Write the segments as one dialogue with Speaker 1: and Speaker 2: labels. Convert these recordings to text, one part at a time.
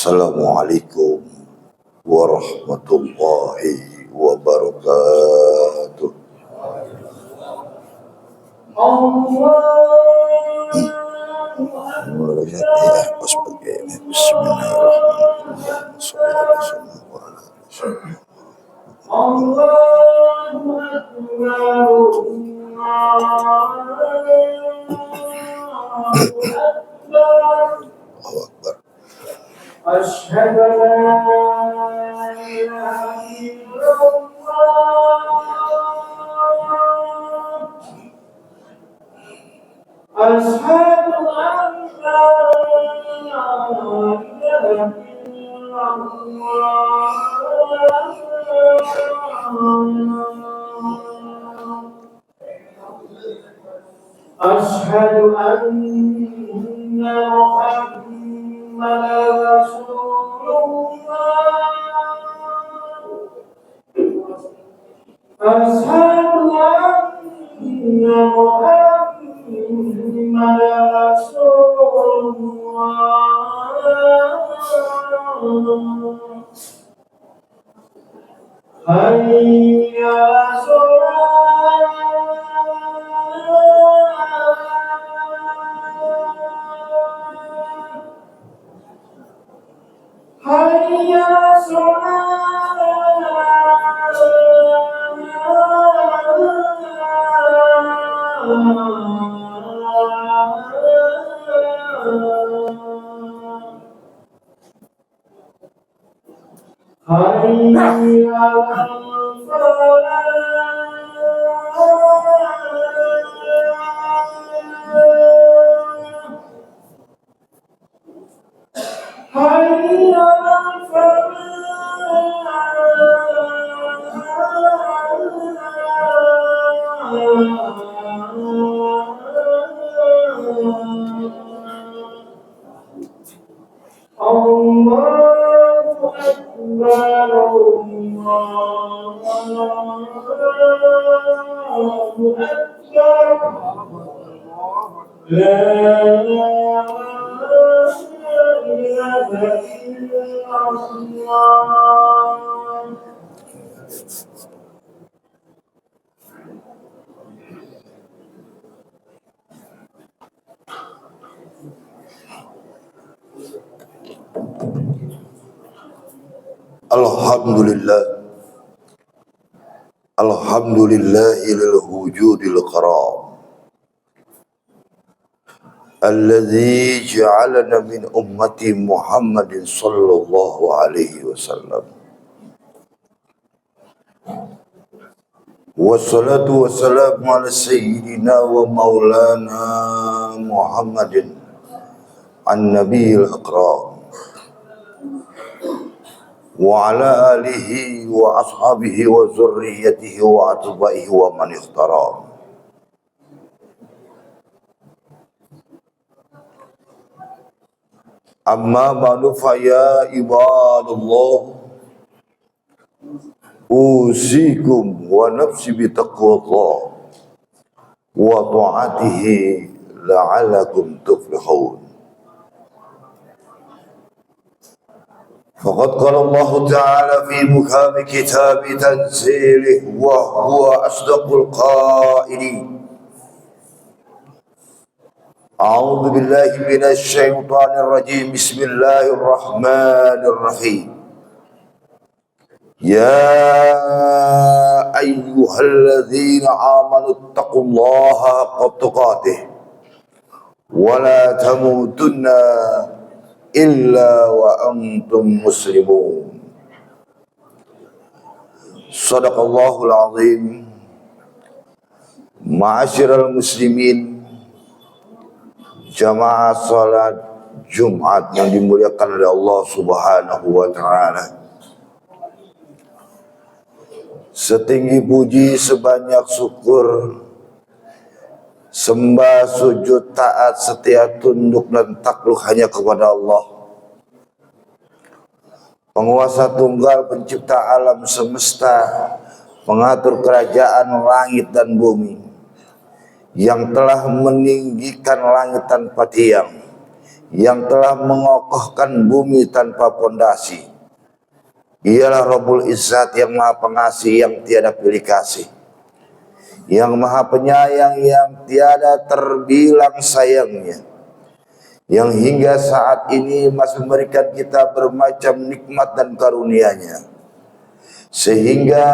Speaker 1: Assalamualaikum warahmatullahi wabarakatuh.
Speaker 2: أشهد أن لا إله إلا الله أشهد أن لا إله إلا الله أشهد أن محمدا رسول الله أشهد أن محمدا رسول الله حي على الصلاة حي على حي على حي على الله أكبر الله أكبر لا إله إلا الله
Speaker 1: Alhamdulillah, alhamdulillahil wujudil karam alladzi ja'alana min ummati Muhammadin sallallahu alaihi wasallam. Wassalatu wassalamu ala sayyidina wa maulana Muhammadin an-nabiyil akram wa ala alihi wa ashabihi wa zurriyyatihi wa atba'ihi wa man ikhtaram. Amma ba'du fa ya ibadallah, usikum wa nafsi bi taqwallah wa ta'atihi la'alakum tuflihun. فقد قال الله تعالى في محكم كتاب تنزيله وهو أصدق القائلين أعوذ بالله من الشيطان الرجيم بسم الله الرحمن الرحيم يا أيها الذين آمنوا اتقوا الله حق تقاته ولا تموتن إلا وأنتم مسلمون. صدق الله العظيم. Ma'asyiral muslimin, jamaah salat Jumat yang dimuliakan oleh Allah Subhanahu wa taala. Setinggi puji, sebanyak syukur, sembah, sujud, taat, setia, tunduk dan takluk hanya kepada Allah, penguasa tunggal, pencipta alam semesta, pengatur kerajaan langit dan bumi, yang telah meninggikan langit tanpa tiang, yang telah mengokohkan bumi tanpa pondasi. Ialah Rabbul Izzat yang maha pengasih, yang tiada pilih kasih, yang maha penyayang, yang tiada terbilang sayangnya, yang hingga saat ini masih memberikan kita bermacam nikmat dan karunia-Nya, sehingga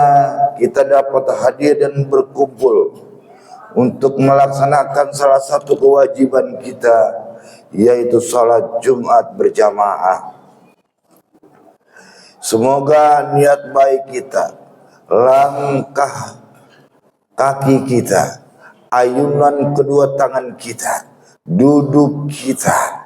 Speaker 1: kita dapat hadir dan berkumpul untuk melaksanakan salah satu kewajiban kita, yaitu salat Jumat berjamaah. Semoga niat baik kita, langkah kaki kita, ayunan kedua tangan kita, duduk kita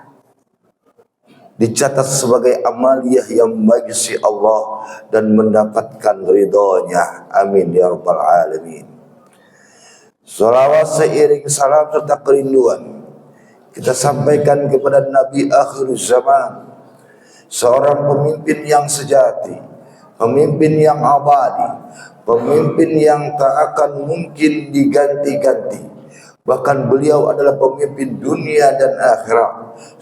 Speaker 1: dicatat sebagai amaliyah yang bagi si Allah dan mendapatkan ridhonya. Amin ya rabbal alamin. Salawat seiring salam serta kerinduan kita sampaikan kepada Nabi akhir zaman, seorang pemimpin yang sejati, pemimpin yang abadi, pemimpin yang tak akan mungkin diganti-ganti. Bahkan beliau adalah pemimpin dunia dan akhirat,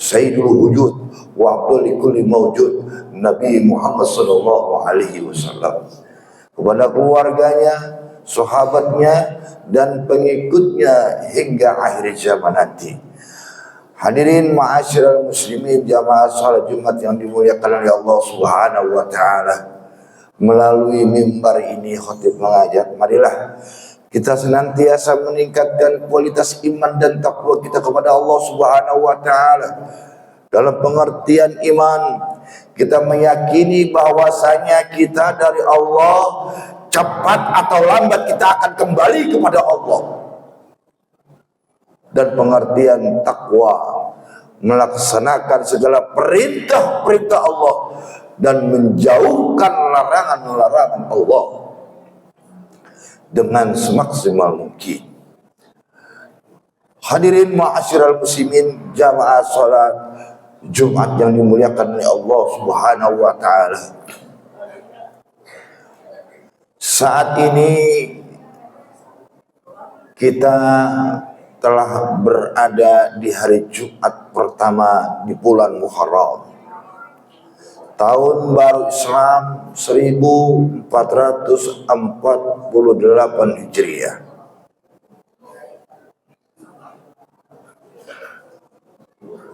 Speaker 1: Sayyidul Wujud wa abdul kulli mawjud, Nabi Muhammad sallallahu alaihi wasallam. Kepada keluarganya, sahabatnya dan pengikutnya hingga akhir zaman nanti. Hadirin ma'asyiral muslimin jamaah salat Jumat yang dimuliakan oleh Allah Subhanahu wa taala. Melalui mimbar ini khatib mengajak, marilah kita senantiasa meningkatkan kualitas iman dan takwa kita kepada Allah Subhanahu wa taala. Dalam pengertian iman, kita meyakini bahwasanya kita dari Allah, cepat atau lambat kita akan kembali kepada Allah. Dan pengertian takwa, melaksanakan segala perintah-perintah Allah dan menjauhkan larangan-larangan Allah dengan semaksimal mungkin. Hadirin ma'asyiral muslimin jamaah salat Jumat yang dimuliakan oleh Allah Subhanahu wa taala. Saat ini kita telah berada di hari Jumat pertama di bulan Muharram, tahun baru Islam 1448 Hijriah.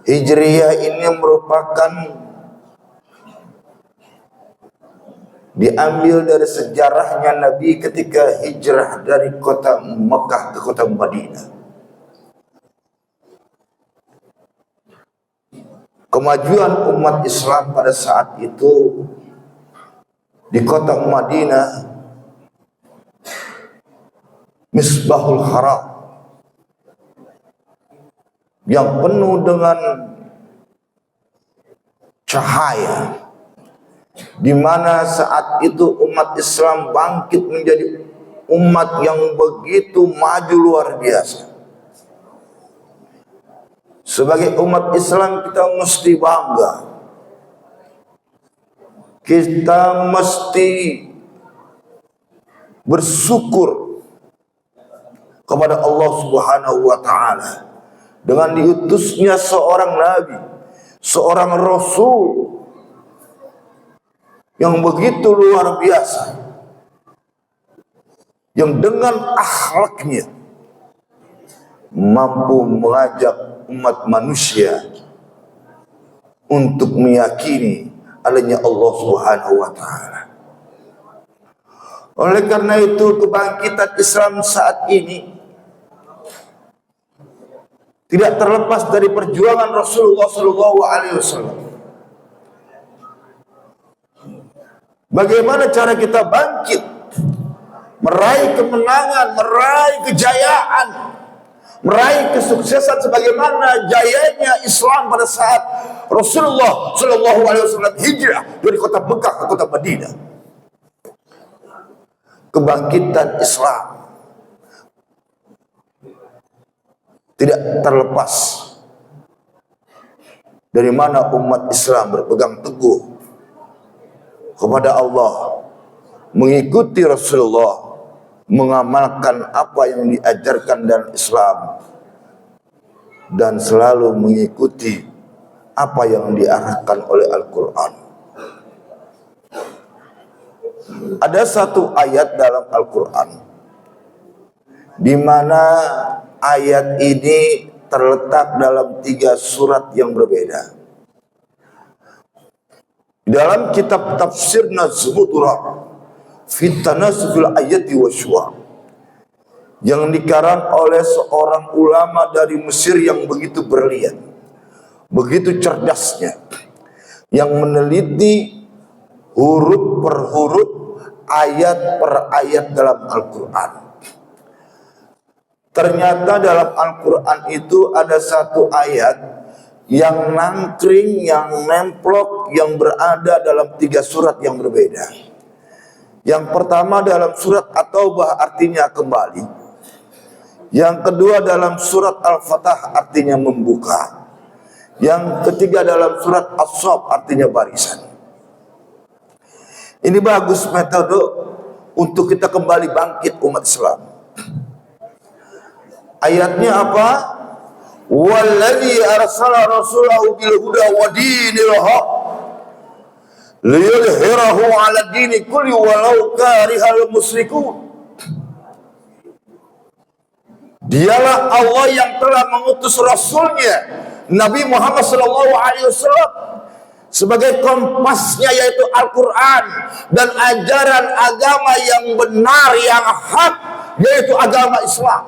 Speaker 1: Hijriah ini merupakan diambil dari sejarahnya Nabi ketika hijrah dari kota Mekah ke kota Madinah. Kemajuan umat Islam pada saat itu di kota Madinah, Misbahul Haram, yang penuh dengan cahaya, di mana saat itu umat Islam bangkit menjadi umat yang begitu maju luar biasa. Sebagai umat Islam kita mesti bangga, kita mesti bersyukur kepada Allah Subhanahu wa taala dengan diutusnya seorang nabi, seorang rasul yang begitu luar biasa, yang dengan akhlaknya mampu mengajak umat manusia untuk meyakini adanya Allah Subhanahu wa taala. Oleh karena itu kebangkitan Islam saat ini tidak terlepas dari perjuangan Rasulullah sallallahu alaihi wasallam. Bagaimana cara kita bangkit, meraih kemenangan, meraih kejayaan, meraih kesuksesan sebagaimana jayanya Islam pada saat Rasulullah sallallahu alaihi wasallam hijrah dari kota Mekah ke kota Madinah. Kebangkitan Islam tidak terlepas dari mana umat Islam berpegang teguh kepada Allah, mengikuti Rasulullah, mengamalkan apa yang diajarkan dalam Islam, dan selalu mengikuti apa yang diarahkan oleh Al-Quran. Ada satu ayat dalam Al-Quran di mana ayat ini terletak dalam 3 surat yang berbeda. Dalam kitab tafsir Nazmuturah fi tanazul ayati wa syuar yang dikarang oleh seorang ulama dari Mesir yang begitu berlian, begitu cerdasnya, yang meneliti huruf per huruf, ayat per ayat dalam Al-Quran. Ternyata dalam Al-Quran itu ada satu ayat yang nangkring, yang nemplok, yang berada dalam 3 surat yang berbeda. Yang pertama dalam surat At-Taubah, artinya kembali. Yang kedua dalam surat Al-Fatah, artinya membuka. Yang ketiga dalam surat As-Saff, artinya barisan. Ini bagus metode untuk kita kembali bangkit umat Islam. Ayatnya apa? Walladzi arsala rasulahu bil huda wa dinil haq liyudhhirahu 'ala dini kulli walau karihal musyrikun. Dialah Allah yang telah mengutus Rasulnya Nabi Muhammad SAW sebagai kompasnya, yaitu Al-Quran, dan ajaran agama yang benar, yang hak, yaitu agama Islam.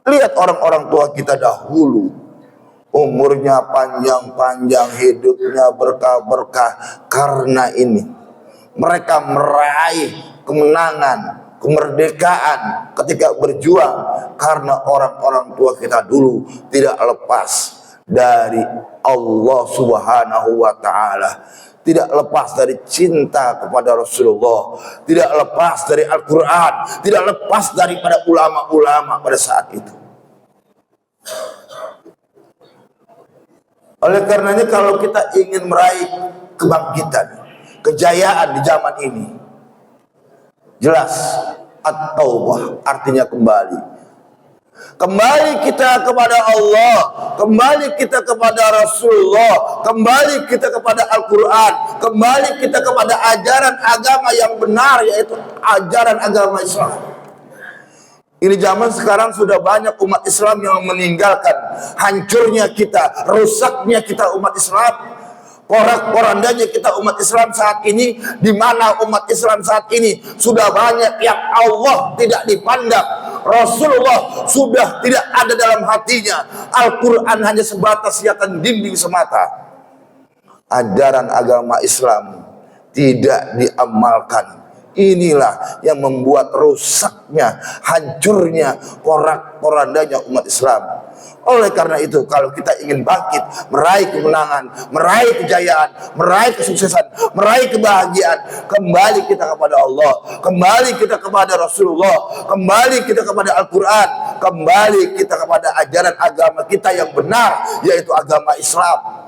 Speaker 1: Lihat orang-orang tua kita dahulu, umurnya panjang-panjang, hidupnya berkah-berkah karena ini. Mereka meraih kemenangan, kemerdekaan ketika berjuang karena orang-orang tua kita dulu tidak lepas dari Allah Subhanahu wa taala, tidak lepas dari cinta kepada Rasulullah, tidak lepas dari Al-Quran, tidak lepas daripada ulama-ulama pada saat itu. Oleh karenanya kalau kita ingin meraih kebangkitan, kejayaan di zaman ini, jelas At-Taubah artinya kembali. Kembali kita kepada Allah, kembali kita kepada Rasulullah, kembali kita kepada Al-Quran, kembali kita kepada ajaran agama yang benar, yaitu ajaran agama Islam. Ini zaman sekarang sudah banyak umat Islam yang meninggalkan, hancurnya kita, rusaknya kita umat Islam, porak-porandanya kita umat Islam saat ini, di mana umat Islam saat ini sudah banyak yang Allah tidak dipandang, Rasulullah sudah tidak ada dalam hatinya, Al-Quran hanya sebatas hiasan dinding semata. Ajaran agama Islam tidak diamalkan. Inilah yang membuat rusaknya, hancurnya, porak-porandanya umat Islam. Oleh karena itu, kalau kita ingin bangkit, meraih kemenangan, meraih kejayaan, meraih kesuksesan, meraih kebahagiaan, kembali kita kepada Allah, kembali kita kepada Rasulullah, kembali kita kepada Al-Quran, kembali kita kepada ajaran agama kita yang benar, yaitu agama Islam.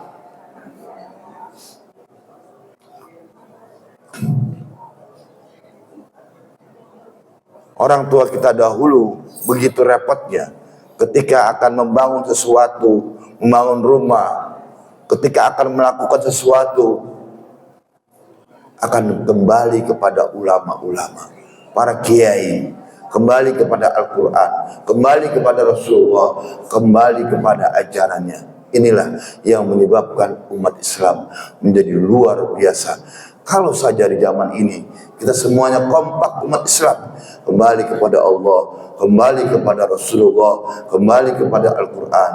Speaker 1: Orang tua kita dahulu begitu repotnya ketika akan membangun sesuatu, membangun rumah, ketika akan melakukan sesuatu, akan kembali kepada ulama-ulama, para kiai, kembali kepada Al-Quran, kembali kepada Rasulullah, kembali kepada ajarannya. Inilah yang menyebabkan umat Islam menjadi luar biasa. Kalau saja di zaman ini kita semuanya kompak umat Islam, kembali kepada Allah, kembali kepada Rasulullah, kembali kepada Al-Quran,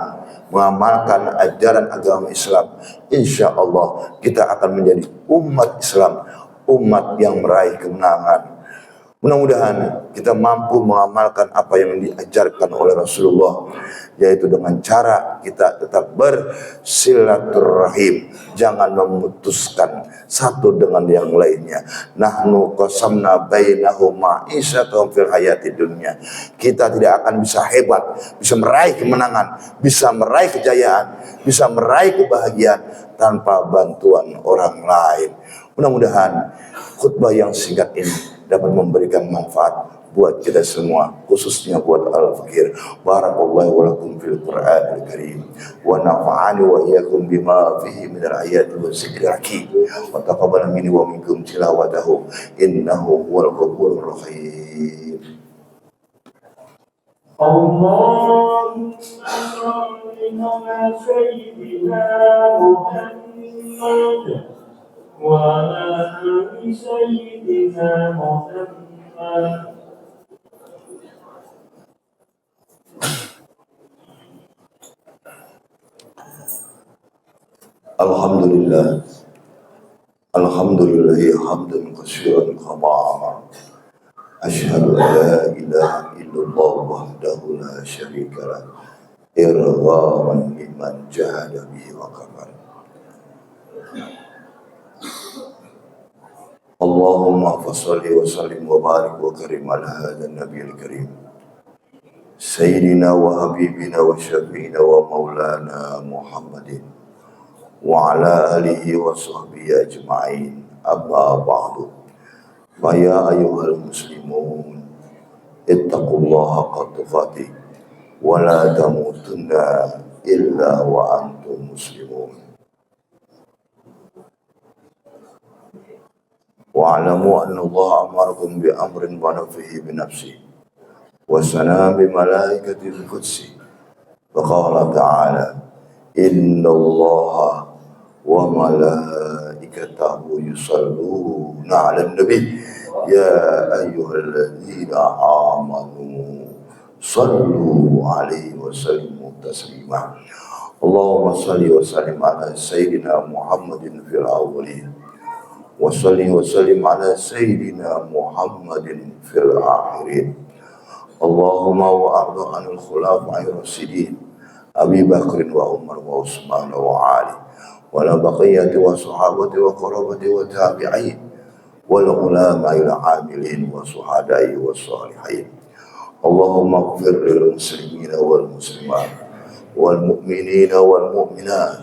Speaker 1: mengamalkan ajaran agama Islam, insya Allah kita akan menjadi umat Islam, umat yang meraih kemenangan. Mudah-mudahan kita mampu mengamalkan apa yang diajarkan oleh Rasulullah, yaitu dengan cara kita tetap bersilaturahim, jangan memutuskan satu dengan yang lainnya. Nahnu qasamna bainahum ma'isyatum fil hayati dunya. Kita tidak akan bisa hebat, bisa meraih kemenangan, bisa meraih kejayaan, bisa meraih kebahagiaan tanpa bantuan orang lain. Mudah-mudahan khutbah yang singkat ini dapat memberikan manfaat buat kita semua, khususnya buat al-fakir. Barakallahu wa lakum fil Qur'anil Karim wa nafa'ani wa iyyakum bima fihi min al-ayati wa dzikril hakim wa taqabbal minni wa minkum tilawatahu innahu huwal ghafurur rahim.
Speaker 2: اللهم صل على سيدنا محمد وعلى آل سيدنا محمد.
Speaker 1: Alhamdulillah, alhamdulillahi hamdan katsiran kama amara. Asyhadu an la ilaha illallah wahdahu la syarika lah, irghaman liman jahada bihi wa kafar. Allahumma fassalli wa sallim wa barik wa karim ala hadzal nabiyil karim sayyidina wa habibina wa syafi'ina wa maulana Muhammadin wa ala alihi wa sahbihi ajma'in. Amma ba'du. Fa ya ayyuhal muslimun ittaqullaha haqqa tuqatih wa la tamutunna illa wa antum muslimun. Wa'lamu anna Allah amarakum bi amrin bana fihi bi nafsi wa sana bi malaikati al-qudsi. Wa qala ta'ala inna Allah wa malaikatahu yusalluna 'alan nabi ya ayyuhalladzina amanu sallu 'alaihi wa sallimu taslima. Allahumma salli wa sallim ala sayyidina Muhammadin fil awwalin wa salli wa sallim ala sayyidina Muhammadin fil akhirin. Allahumma wa arda anil khulafa'ir rasyidin Abi Bakr wa Umar wa Utsman wa Ali wa la baqiyati wa sahabati wa qarabati wa tabi'in wal ulama'il amilin wa suhada'i wa salihin. Allahumma ighfir lil muslimina wal muslimat wal mu'minina wal mu'minat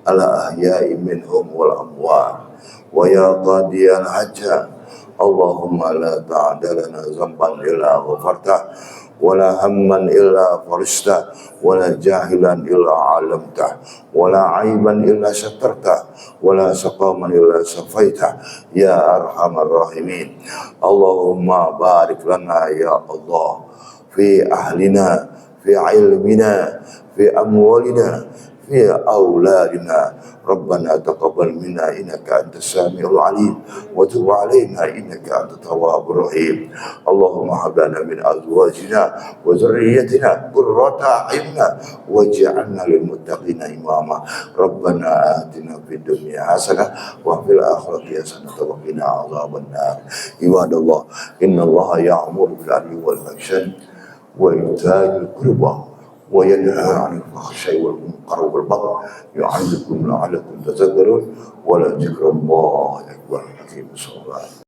Speaker 1: ala ahya'i minhum wal amwat wa ya qadiyal hajja Allahumma la ta'dalana zamban illa ghafarta wala hamman illa farista wala jahilan illa alamta wala aiban illa satarta wala saqaman illa safaita ya arhamar rahimin. Allahumma barik lana ya Allah fi ahlina fi ilmina fi amwalina fi auladina. Rabbana taqabbal minna innaka antas samiul alim wa tub alaina innaka antat tawwabur rahim. Allahumma hab lana min azwajina wa dhurriyyatina qurrata a'yunna waj'alna lil muttaqina imama. Rabbana atina fid dunya hasanah wa fil akhirati hasanah wa qina adzaban nar. Ibadallah, innallaha ya'muru bil 'adli wal ihsan wa itaa'il qurba وينهى عن الفحشاء والمنكر والبغي يعظكم لعلكم تذكرون ولذكر الله أكبر. حكيم الصلاة.